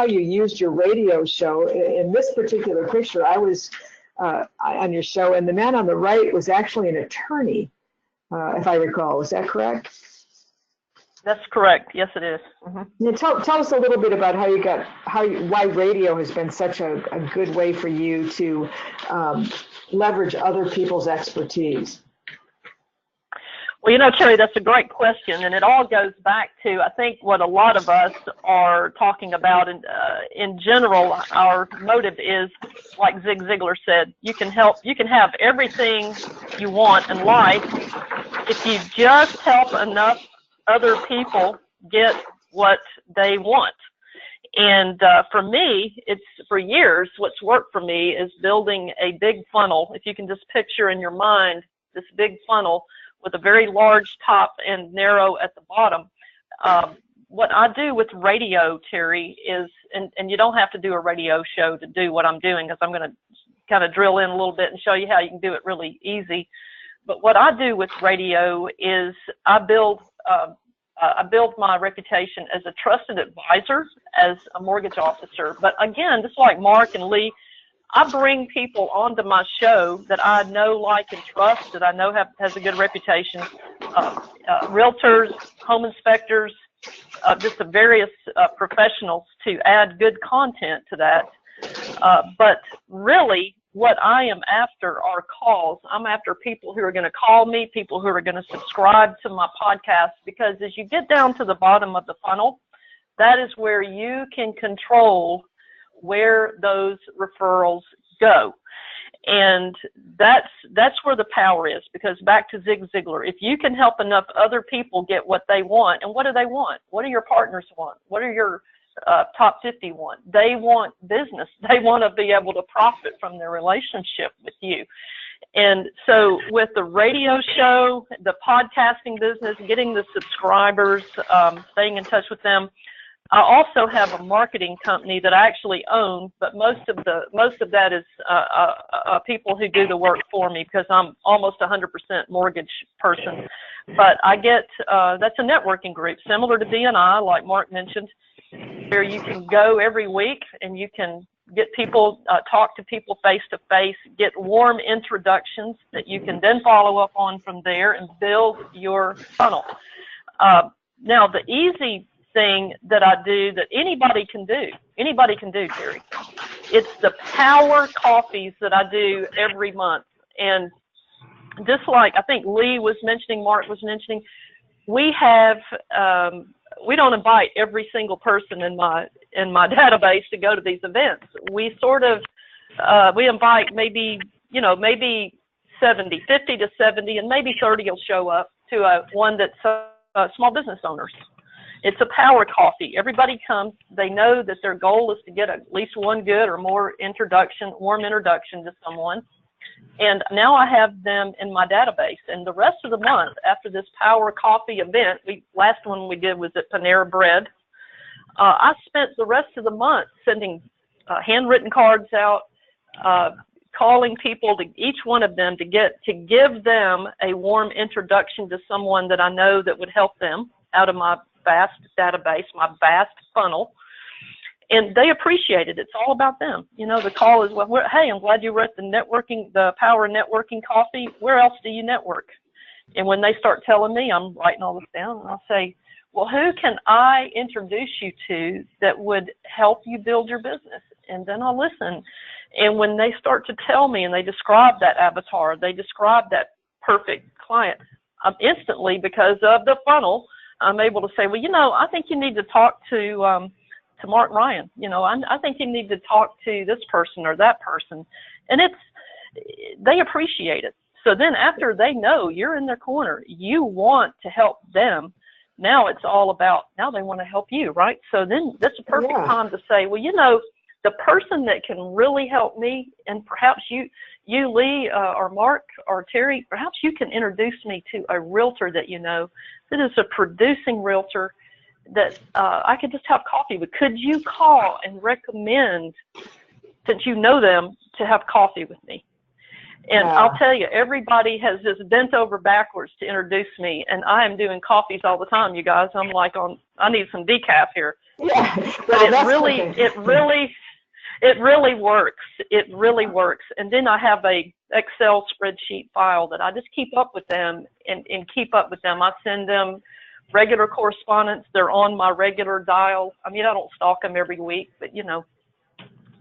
you used your radio show. In this particular picture, I was on your show, and the man on the right was actually an attorney, if I recall. Is that correct? That's correct. Yes, it is. Mm-hmm. Yeah, tell us a little bit about why radio has been such a good way for you to leverage other people's expertise. Well, Terry, that's a great question, and it all goes back to, I think, what a lot of us are talking about. And in general, our motive is, like Zig Ziglar said, you can have everything you want in life if you just help enough other people get what they want. And for me, for years, what's worked for me is building a big funnel. If you can just picture in your mind this big funnel with a very large top and narrow at the bottom. What I do with radio, Terry, is, and you don't have to do a radio show to do what I'm doing, because I'm going to kind of drill in a little bit and show you how you can do it really easy. But what I do with radio is I build I build my reputation as a trusted advisor, as a mortgage officer. But again, just like Mark and Lee, I bring people onto my show that I know, like, and trust, that I know has a good reputation. Realtors, home inspectors, just the various professionals to add good content to that. But really, what I am after are calls. I'm after people who are going to call me, people who are going to subscribe to my podcast, because as you get down to the bottom of the funnel, that is where you can control where those referrals go. And that's where the power is, because back to Zig Ziglar, if you can help enough other people get what they want, and what do they want? What do your partners want? What are your top 50 want? They want business. They want to be able to profit from their relationship with you. And so with the radio show, the podcasting business, getting the subscribers, staying in touch with them, I also have a marketing company that I actually own, but most of that is people who do the work for me, because I'm almost 100% mortgage person. But I get that's a networking group similar to BNI, like Mark mentioned, where you can go every week and you can get people, talk to people face to face, get warm introductions that you can then follow up on from there and build your funnel. Now, the easy thing that I do that anybody can do, Terry, it's the power coffees that I do every month. And just like I think Lee was mentioning, Mark was mentioning, we have we don't invite every single person in my database to go to these events. We sort of we invite maybe 50 to 70, and maybe 30 will show up to one that's small business owners. It's a power coffee. Everybody comes. They know that their goal is to get at least one good or more warm introduction to someone. And now I have them in my database. And the rest of the month, after this power coffee event, last one we did was at Panera Bread. I spent the rest of the month sending handwritten cards out, calling people, to each one of them, to give them a warm introduction to someone that I know that would help them out of my vast database, my vast funnel. And they appreciate it. It's all about them. The call is, well, hey, I'm glad you were at the Power Networking Coffee. Where else do you network? And when they start telling me, I'm writing all this down, and I'll say, well, who can I introduce you to that would help you build your business? And then I'll listen. And when they start to tell me and they describe that avatar, they describe that perfect client, I'm instantly, because of the funnel, I'm able to say, well, I think you need to talk to Mark Ryan. I think you need to talk to this person or that person. And they appreciate it. So then after they know you're in their corner, you want to help them. Now it's all about, now they want to help you, right? So then that's a perfect time to say, well, the person that can really help me, and perhaps you Lee, or Mark, or Terry, perhaps you can introduce me to a realtor that that is a producing realtor that I could just have coffee with. Could you call and recommend, since you know them, to have coffee with me? And I'll tell you, everybody has just bent over backwards to introduce me, and I am doing coffees all the time, you guys. I'm like I need some decaf here. Yeah, but it really works. It really works. And then I have a Excel spreadsheet file that I just keep up with them and keep up with them. I send them regular correspondence. They're on my regular dial. I mean, I don't stalk them every week, but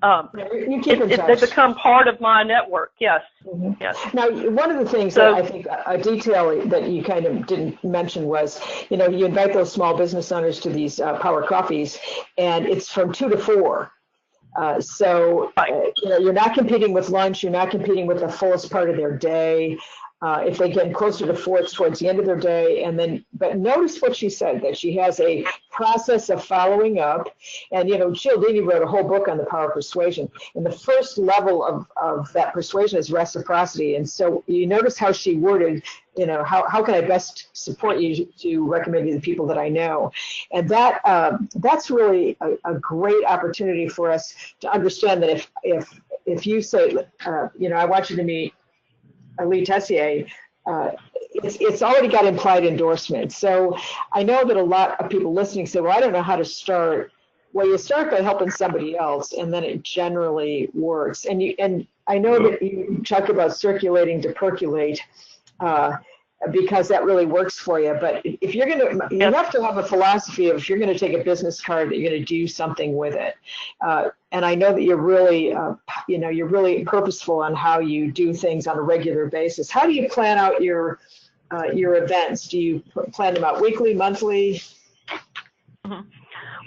they become part of my network. Yes. Mm-hmm. Yes. Now, one of the things that I think a detail that you kind of didn't mention was, you invite those small business owners to these power coffees, and it's from 2 to 4. So you're not competing with lunch. You're not competing with the fullest part of their day. If they get closer to 4, it's towards the end of their day. But notice what she said, that she has a process of following up. And, Cialdini wrote a whole book on the power of persuasion. And the first level of that persuasion is reciprocity. And so you notice how she worded, how can I best support you to recommend you to the people that I know? And that's really a great opportunity for us to understand that if you say, I want you to meet Lee Tessier, it's already got implied endorsement. So I know that a lot of people listening say, well, I don't know how to start. Well, you start by helping somebody else, and then it generally works. And I know that you talk about circulating to percolate, because that really works for you. But if you're going to, you have to have a philosophy of, if you're going to take a business card, that you're going to do something with it. And I know that you're really, you're really purposeful on how you do things on a regular basis. How do you plan out your events? Do you plan them out weekly, monthly? Mm-hmm.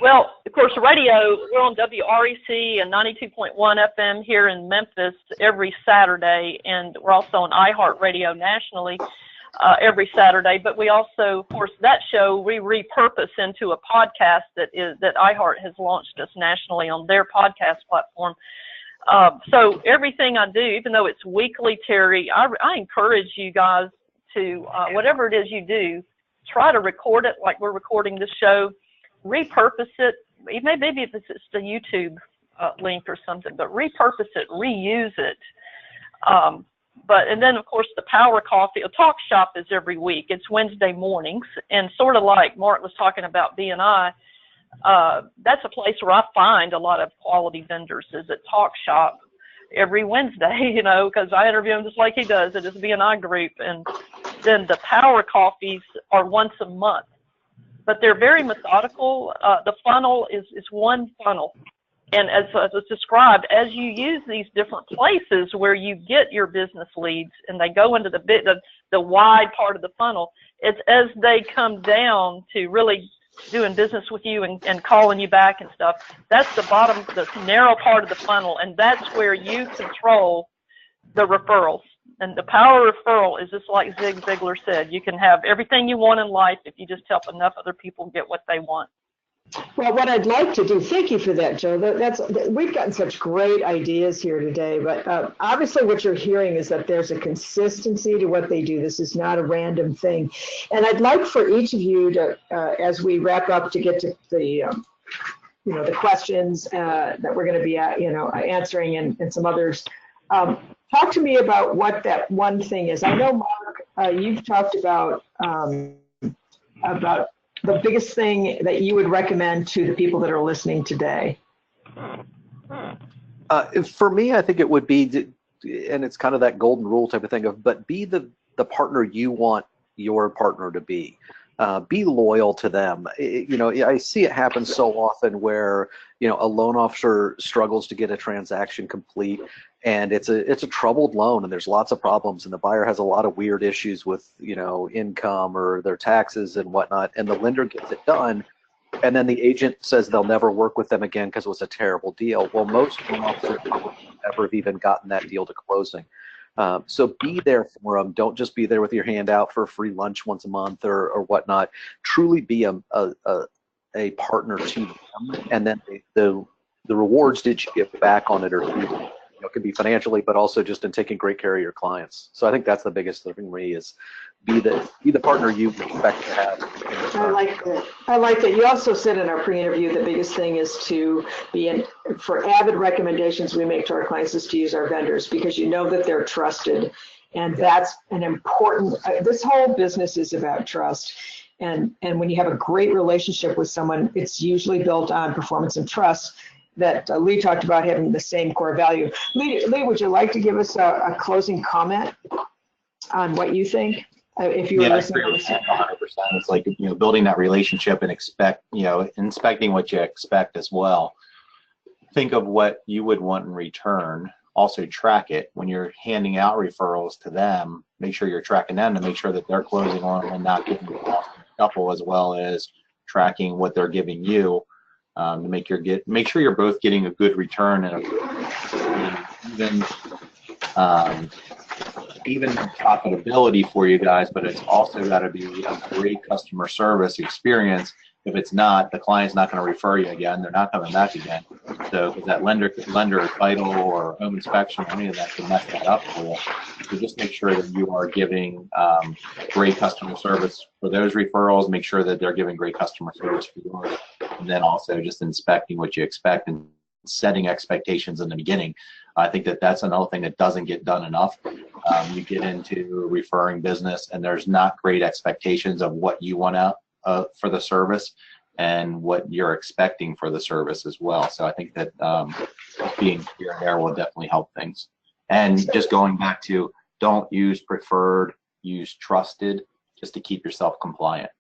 Well, of course, radio, we're on WREC and 92.1 FM here in Memphis every Saturday, and we're also on iHeartRadio nationally every Saturday. But we also, of course, that show we repurpose into a podcast that iHeart has launched us nationally on their podcast platform. So everything I do, even though it's weekly, Terry, I encourage you guys to, whatever it is you do, try to record it like we're recording this show. Repurpose it, maybe if it's just a YouTube link or something, but repurpose it, reuse it. And then, of course, the Power Coffee, a talk shop is every week. It's Wednesday mornings, and sort of like Mark was talking about BNI, that's a place where I find a lot of quality vendors is at Talk Shop every Wednesday, because I interview him just like he does at his BNI group. And then the Power Coffees are once a month. But they're very methodical. The funnel is one funnel. And as was described, as you use these different places where you get your business leads and they go into the wide part of the funnel, it's as they come down to really doing business with you and calling you back and stuff, that's the bottom, the narrow part of the funnel, and that's where you control the referrals. And the power referral is just like Zig Ziglar said, you can have everything you want in life if you just help enough other people get what they want. Well, what I'd like to do, thank you for that, Joe. We've gotten such great ideas here today, but obviously what you're hearing is that there's a consistency to what they do. This is not a random thing. And I'd like for each of you to, as we wrap up, to get to the questions that we're going to be, answering and some others. Talk to me about what that one thing is. I know, Mark, you've talked about the biggest thing that you would recommend to the people that are listening today. For me, I think it would be, and it's kind of that golden rule type of thing but be the partner you want your partner to be. Be loyal to them. I see it happen so often where, a loan officer struggles to get a transaction complete, and it's a troubled loan, and there's lots of problems, and the buyer has a lot of weird issues with, income or their taxes and whatnot, and the lender gets it done, and then the agent says they'll never work with them again because it was a terrible deal. Well, most loan officers never have even gotten that deal to closing. So be there for them. Don't just be there with your hand out for a free lunch once a month or whatnot. Truly be a partner to them, and then the rewards that you get back on it it could be financially, but also just in taking great care of your clients. So I think that's the biggest thing for me is be the partner you expect to have. I like that. I like that. You also said in our pre-interview the biggest thing is to be for avid recommendations we make to our clients is to use our vendors, because you know that they're trusted, and that's an important. This whole business is about trust, and when you have a great relationship with someone, it's usually built on performance and trust. That Lee talked about having the same core value. Lee, would you like to give us a closing comment on what you think? If you were listening, 100%. It's like building that relationship and inspecting what you expect as well. Think of what you would want in return. Also track it when you're handing out referrals to them. Make sure you're tracking them to make sure that they're closing on and not giving you a couple, as well as tracking what they're giving you. To make sure you're both getting a good return and even profitability for you guys, but it's also got to be a great customer service experience. If it's not, the client's not going to refer you again. They're not coming back again. So because that lender title or home inspection or any of that can mess that up for you. So just make sure that you are giving great customer service for those referrals. Make sure that they're giving great customer service for yours. And then also just inspecting what you expect and setting expectations in the beginning. I think that that's another thing that doesn't get done enough. You get into referring business, and there's not great expectations of what you want out for the service and what you're expecting for the service as well. So I think that being clear there will definitely help things. And just going back to, don't use preferred, use trusted, just to keep yourself compliant.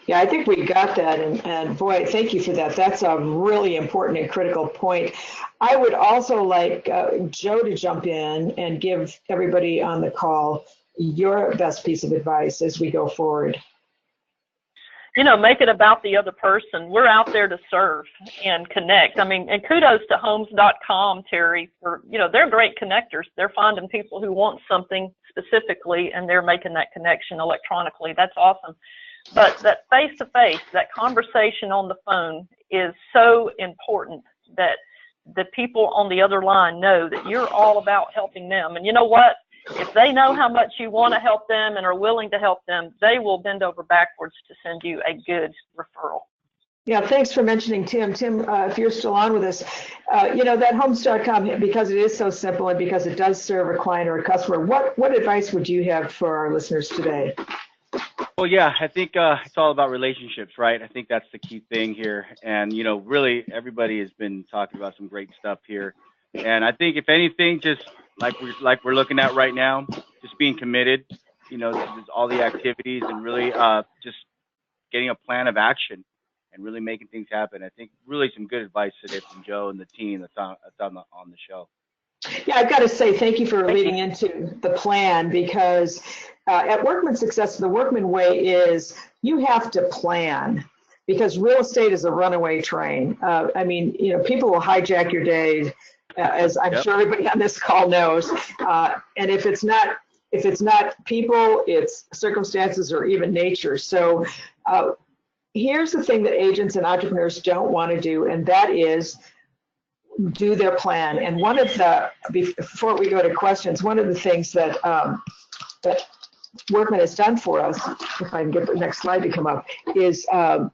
Yeah, I think we got that, and boy, thank you for that. That's a really important and critical point. I would also like Joe to jump in and give everybody on the call your best piece of advice as we go forward. You know, make it about the other person. We're out there to serve and connect. I mean, and kudos to homes.com, Terry, for, you know, they're great connectors. They're finding people who want something specifically, and they're making that connection electronically. That's awesome. But that face-to-face, that conversation on the phone is so important, that the people on the other line know that you're all about helping them. And you know what? If they know how much you want to help them and are willing to help them, they will bend over backwards to send you a good referral. Yeah, thanks for mentioning Tim. Tim, if you're still on with us, you know, that homes.com, because it is so simple and because it does serve a client or a customer, what advice would you have for our listeners today? Well, yeah, I think it's all about relationships, right? I think that's the key thing here. And, you know, really everybody has been talking about some great stuff here. And I think if anything, just like we're looking at right now, just being committed, you know, to all the activities, and really just getting a plan of action and really making things happen. I think really some good advice today from Joe and the team that's on the show. Yeah, I've got to say thank you for leading into the plan, because at Workman Success, the Workman way is you have to plan, because real estate is a runaway train. I mean, you know, people will hijack your day, as I'm sure everybody on this call knows. And if it's not people, it's circumstances or even nature. So here's the thing that agents and entrepreneurs don't want to do, and that is do their plan. And one of the, before we go to questions, one of the things that that Workman has done for us, if I can get the next slide to come up, is that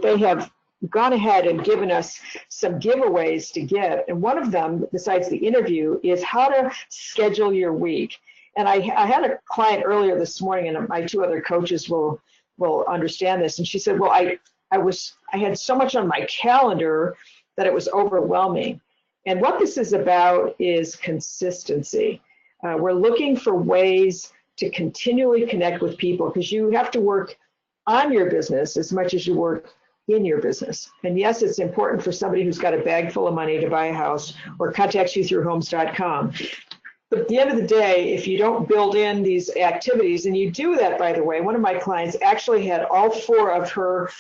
they have gone ahead and given us some giveaways to give. And one of them, besides the interview, is how to schedule your week. And I had a client earlier this morning, and my two other coaches will understand this. And she said, well, I had so much on my calendar that it was overwhelming. And what this is about is consistency. We're looking for ways to continually connect with people, because you have to work on your business as much as you work in your business. And yes, it's important for somebody who's got a bag full of money to buy a house or contacts you through homes.com. But at the end of the day, if you don't build in these activities, and you do that, by the way, one of my clients actually had all 4 of her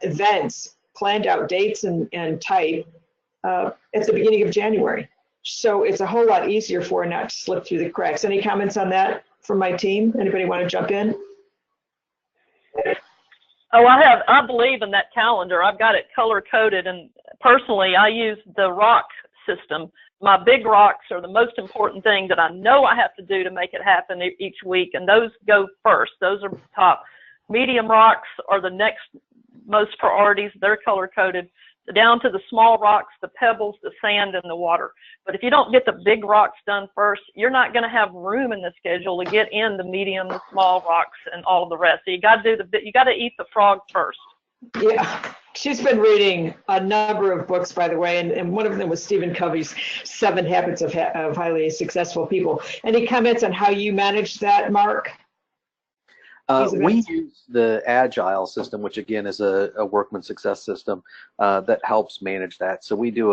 events planned out, dates and type, at the beginning of January. So it's a whole lot easier for her not to slip through the cracks. Any comments on that from my team? Anybody want to jump in? Oh, I believe in that calendar. I've got it color coded, and personally I use the rock system. My big rocks are the most important thing that I know I have to do to make it happen each week, and those go first. Those are top. Medium rocks are the next most priorities. They're color coded. Down to the small rocks, the pebbles, the sand, and the water. But if you don't get the big rocks done first, you're not going to have room in the schedule to get in the medium, the small rocks, and all of the rest. So you got to eat the frog first. Yeah, she's been reading a number of books, by the way, and one of them was Stephen Covey's 7 Habits of Highly Successful People. Any comments on how you manage that, Mark? We use the Agile system, which again is a Workman Success system that helps manage that. So we do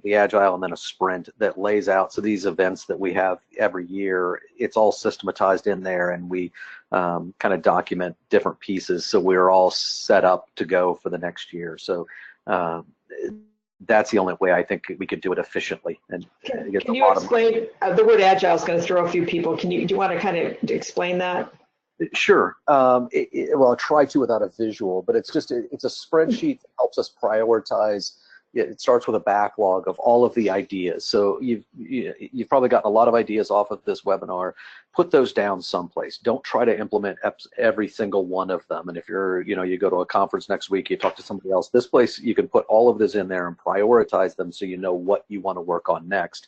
the Agile and then a sprint that lays out. So these events that we have every year, it's all systematized in there, and we kind of document different pieces. So we're all set up to go for the next year. So that's the only way I think we could do it efficially. And can you explain the word Agile is going to throw a few people. Do you want to kind of explain that? Sure. Well, I'll try to without a visual, but it's a spreadsheet that helps us prioritize. It starts with a backlog of all of the ideas. So you've probably gotten a lot of ideas off of this webinar, put those down someplace. Don't try to implement every single one of them. And if you're, you go to a conference next week, you talk to somebody else, this place, you can put all of this in there and prioritize them so you know what you want to work on next.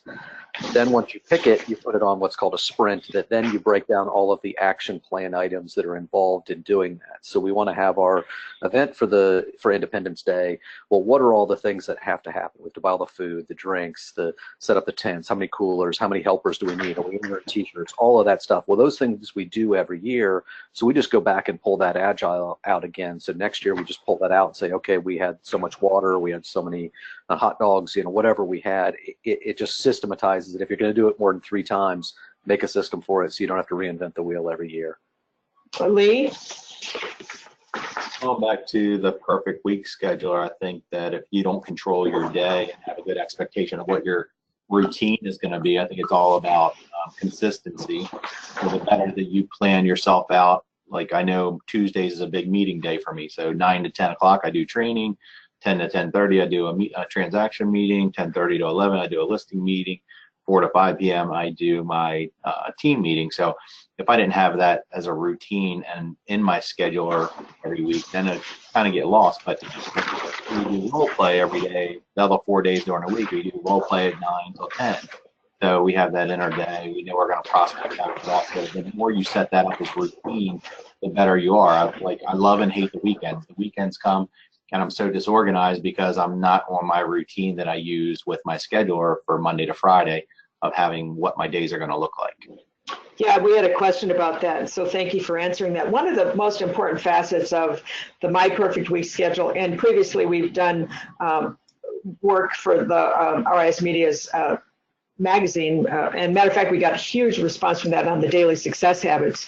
Then once you pick it, you put it on what's called a sprint, that then you break down all of the action plan items that are involved in doing that. So we want to have our event for Independence Day. Well, what are all the things that have to happen? We have to buy all the food, the drinks, the set up the tents, how many coolers, how many helpers do we need? Are we wearing t-shirts? All of that stuff. Well, those things we do every year. So we just go back and pull that agile out again. So next year we just pull that out and say, okay, we had so much water, we had so many hot dogs, whatever we had. It just systematizes it. If you're going to do it more than 3 times, make a system for it so you don't have to reinvent the wheel every year. Lee? Going back to the perfect week scheduler, I think that if you don't control your day and have a good expectation of what your routine is going to be, I think it's all about consistency. So the better that you plan yourself out, like I know Tuesdays is a big meeting day for me. So 9 to 10 o'clock, I do training. 10 to 10:30, I do a transaction meeting. 10:30 to 11, I do a listing meeting. 4 to 5 p.m., I do my team meeting. So if I didn't have that as a routine and in my scheduler every week, then it kind of get lost. But we do role play every day, the other 4 days during the week, we do role play at 9 till 10. So we have that in our day. We know we're going to prospect after that. So the more you set that up as routine, the better you are. I love and hate the weekends. The weekends come and I'm so disorganized because I'm not on my routine that I use with my scheduler for Monday to Friday of having what my days are going to look like. Yeah, we had a question about that, so thank you for answering that. One of the most important facets of the My Perfect Week schedule, and previously we've done work for the RISmedia's magazine, and matter of fact, we got a huge response from that on the daily success habits.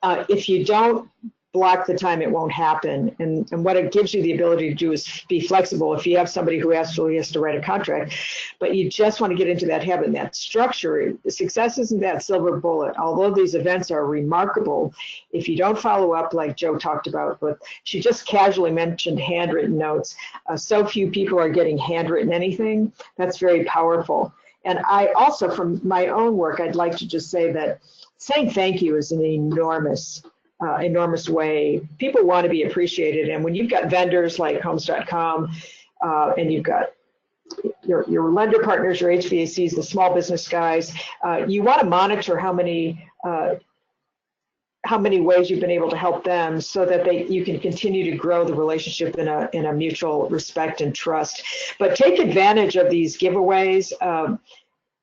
If you don't block the time, it won't happen. And what it gives you the ability to do is be flexible. If you have somebody who actually has to write a contract, but you just want to get into that habit and that structure, success isn't that silver bullet. Although these events are remarkable, if you don't follow up, like Joe talked about, but she just casually mentioned handwritten notes. So few people are getting handwritten anything. That's very powerful. And I also, from my own work, I'd like to just say that saying thank you is an enormous way. People want to be appreciated. And when you've got vendors like homes.com and you've got your lender partners, your HVACs, the small business guys, you want to monitor how many ways you've been able to help them so that you can continue to grow the relationship in a mutual respect and trust. But take advantage of these giveaways.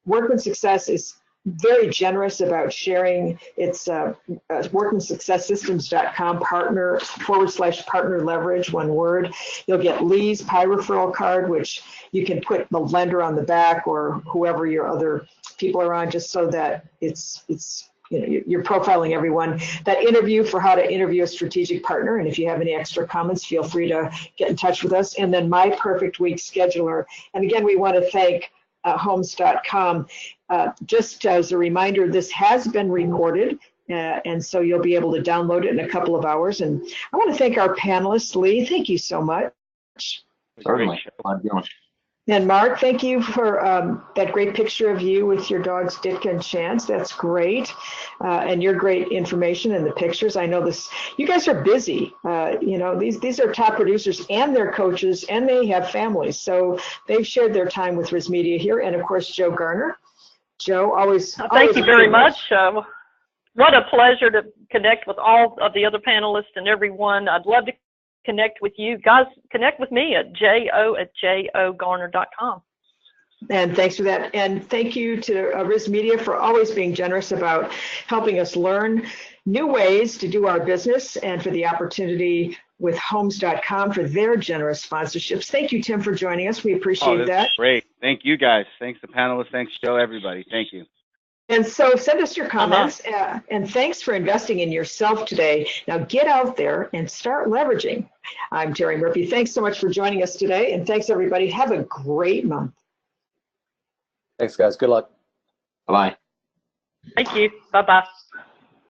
Workman Success is very generous about sharing. It's workmansuccesssystems.com /partner leverage, one word. You'll get Lee's Pi referral card, which you can put the lender on the back or whoever your other people are on, just so that it's you're profiling everyone. That interview for how to interview a strategic partner, and if you have any extra comments, feel free to get in touch with us. And then My Perfect Week scheduler. And again, we want to thank homes.com. Just as a reminder, this has been recorded, and so you'll be able to download it in a couple of hours. And I want to thank our panelists. Lee, thank you so much. Certainly. And Mark, thank you for that great picture of you with your dogs Dick and Chance. That's great. And your great information and the pictures. I know you guys are busy. These are top producers and they're coaches and they have families. So they've shared their time with RISMedia here. And of course, Joe Garner. Joe, always. Thank you very much. What a pleasure to connect with all of the other panelists and everyone. I'd love to connect with you guys. Connect with me at jo@jogarner.com. And thanks for that. And thank you to RISMedia for always being generous about helping us learn new ways to do our business, and for the opportunity with homes.com for their generous sponsorships. Thank you, Tim, for joining us. We appreciate that. Great. Thank you, guys. Thanks to panelists. Thanks, Joe, everybody. Thank you. And so send us your comments, and thanks for investing in yourself today. Now get out there and start leveraging. I'm Terry Murphy. Thanks so much for joining us today, and thanks, everybody. Have a great month. Thanks, guys. Good luck. Bye-bye. Thank you. Bye-bye.